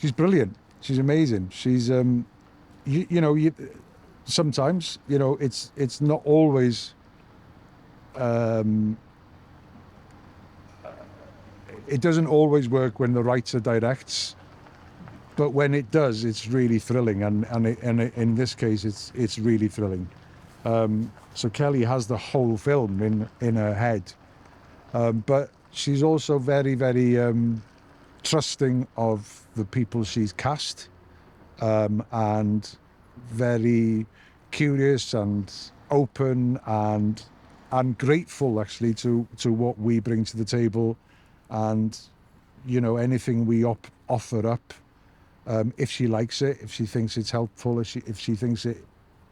she's brilliant. She's amazing. She's sometimes it's not always it doesn't always work when the writer directs, but when it does, it's really thrilling, and in this case, it's really thrilling. So Kelly has the whole film in her head, but she's also very, very trusting of the people she's cast, and very curious and open and grateful actually to what we bring to the table, and anything we offer up, if she likes it, if she thinks it's helpful, if she thinks it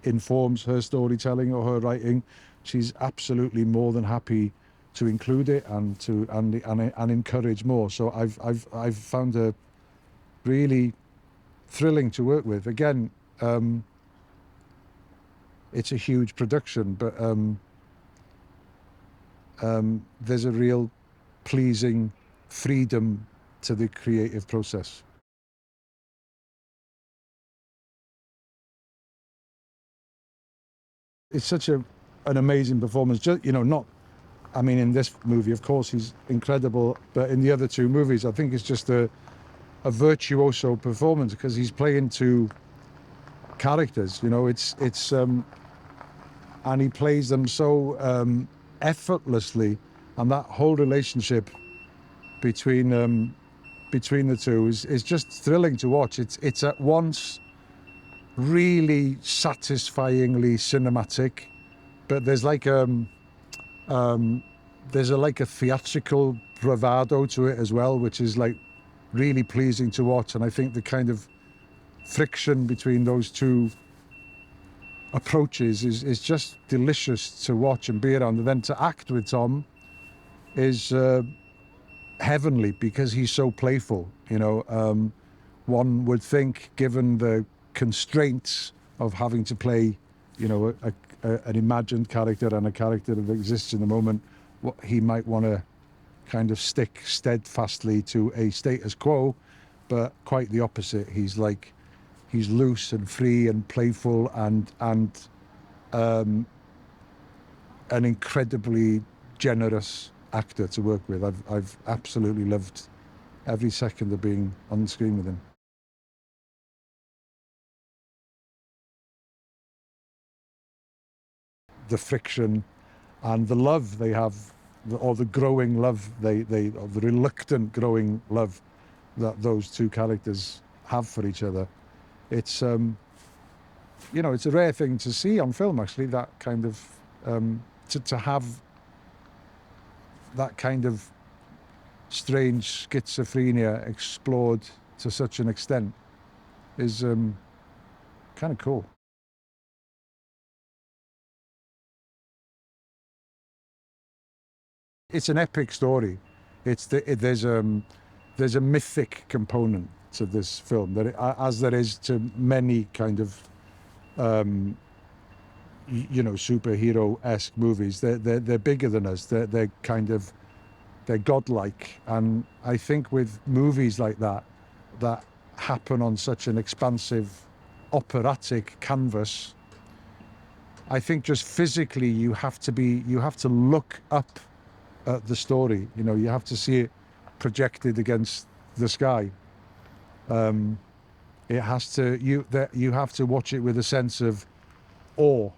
informs her storytelling or her writing, she's absolutely more than happy to include it and to encourage more. So I've found her really thrilling to work with. Again, it's a huge production, but there's a real pleasing freedom to the creative process. It's such an amazing performance. Just, in this movie, of course, he's incredible, but in the other two movies, I think it's just a virtuoso performance, because he's playing two characters. And he plays them so effortlessly, and that whole relationship between the two is just thrilling to watch. It's at once really satisfyingly cinematic, but there's like a theatrical bravado to it as well, which is like really pleasing to watch. And I think the kind of friction between those two approaches is just delicious to watch and be around. And then to act with Tom is heavenly, because he's so playful. One would think, given the constraints of having to play an imagined character and a character that exists in the moment, he might want to kind of stick steadfastly to a status quo, but quite the opposite. He's loose and free and playful, and an incredibly generous actor to work with. I've absolutely loved every second of being on the screen with him. The friction and the love they have, or the growing love or the reluctant growing love that those two characters have for each other. It's it's a rare thing to see on film, actually, that kind of to have that kind of strange schizophrenia explored to such an extent is kind of cool. It's an epic story. There's a mythic component to this film, as there is to many kind of superhero-esque movies. They're bigger than us. They're godlike. And I think with movies like that happen on such an expansive operatic canvas, I think just physically you have to look up at the story. You have to see it projected against the sky. You have to watch it with a sense of awe